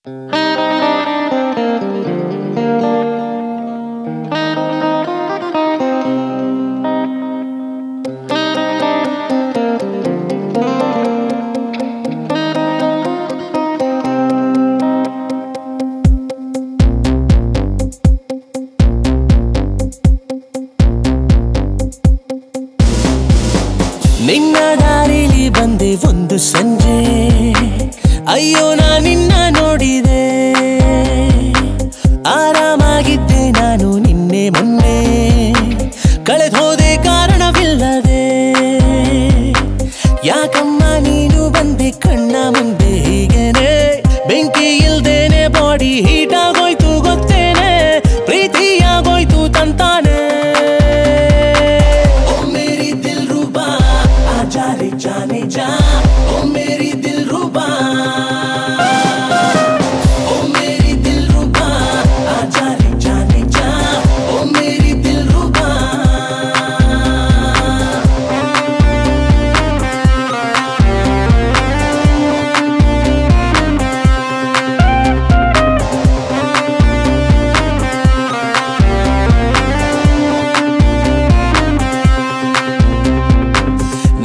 ನಿನ್ನ ದಾರಿಲಿ ಬಂದೆ ಒಂದು ಸಂಜೆ ಅಯ್ಯೋ ನಾ ನಿನ್ನ ನೋಡಿದೆ ಆರಾಮಾಗಿದ್ದೆ ನಾನು ನಿನ್ನೆ ಮೊನ್ನೆ ಕಳೆದೋದೆ ಕಾರಣವಿಲ್ಲದೆ ಯಾಕಮ್ಮ ನೀನು ಬಂದೆ ಕಣ್ಣ ಮುಂದೆ ಹೀಗೇನೆ ಬೆಂಕಿ ಇಲ್ದೇನೆ ಬಾಡಿ ಹೀಟ್ ಆಗೋಯ್ತು ಗೊತ್ತೇನೆ ಪ್ರೀತಿಯಾಗೋಯ್ತು ತಂತಾನೆ जाने जा ओ मेरी दिलरुबा ओ मेरी दिलरुबा आजा रे जाने जा ओ मेरी दिलरुबा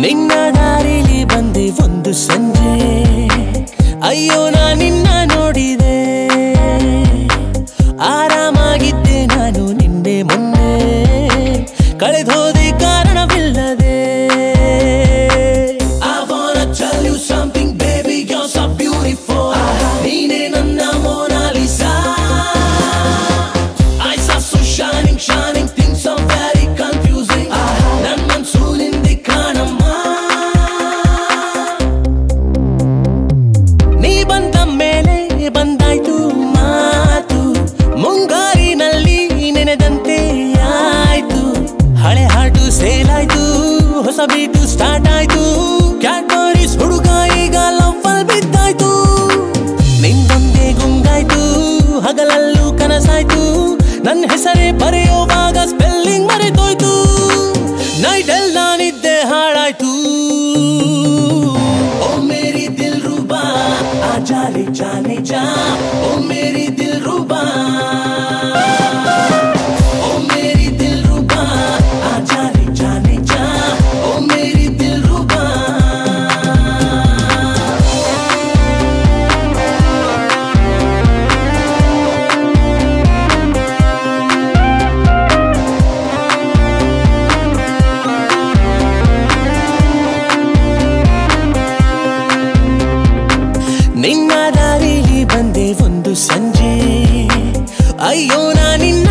ನಿನ್ನ ದಾರಿಲಿ ಬಂದೆ ಒಂದು ಸಂಜೆ ಅಯ್ಯೋ ನಾ ನಿನ್ನ ನೋಡಿದೆ ಆರಾಮಾಗಿದ್ದೆ ನಾನು ನಿನ್ನೆ ಮೊನ್ನೆ ಕಳೆದೋದೆ ಕಾರಣವಿಲ್ಲದೆ I wanna tell you something baby you're so beautiful ನೀನೇ ನನ್ನ Mona Lisa eyes are so shining shining things are very confusing ನನ್ನ ಮನಸ್ಸು ನಿಂದೆ ಕಾಣಮ್ಮ ಬಂದಾಯ್ತು ಮಾತು ಮುಂಗಾರಿನಲ್ಲಿ ನೆನೆದಂತೆ ಆಯ್ತು ಹಳೆ ಹಾಟು ಸೇಲ್ ಆಯ್ತು ಹೊಸ ಬೀಟು ಸ್ಟಾರ್ಟ್ ಆಯ್ತು ಕ್ಯಾಡ್ಬರೀಸ್ ಹುಡುಗ ಈಗ ಲವ್ವಲ್ ಬಿದ್ದಾಯ್ತು ನಿಂದೊಂದೇ ಗುಂಗಾಯ್ತು ಹಗಲಲ್ಲೂ ಕನಸಾಯ್ತು ನನ್ನ ಹೆಸರೇ ಬರೆಯುವಾಗ ಸ್ಪೆಲ್ಲಿಂಗ್ ಮರೆತೋಯ್ತು ನೈಟ್ ಎಲ್ಲ ನಿದ್ದೆ ಹಾಳಾಯ್ತು ಓ ಮೇರಿ ದಿಲ್ರುಬಾ आजा रे जाने जा ओ मेरी दिलरुबा ओ मेरी दिलरुबा आजा रे जाने जा ओ मेरी दिलरुबा ನಿನ್ನ ದಾರಿಲಿ ಬಂದೆ ಒಂದು ಸಂಜೆ ಅಯ್ಯೋ ನಾ ನಿನ್ನ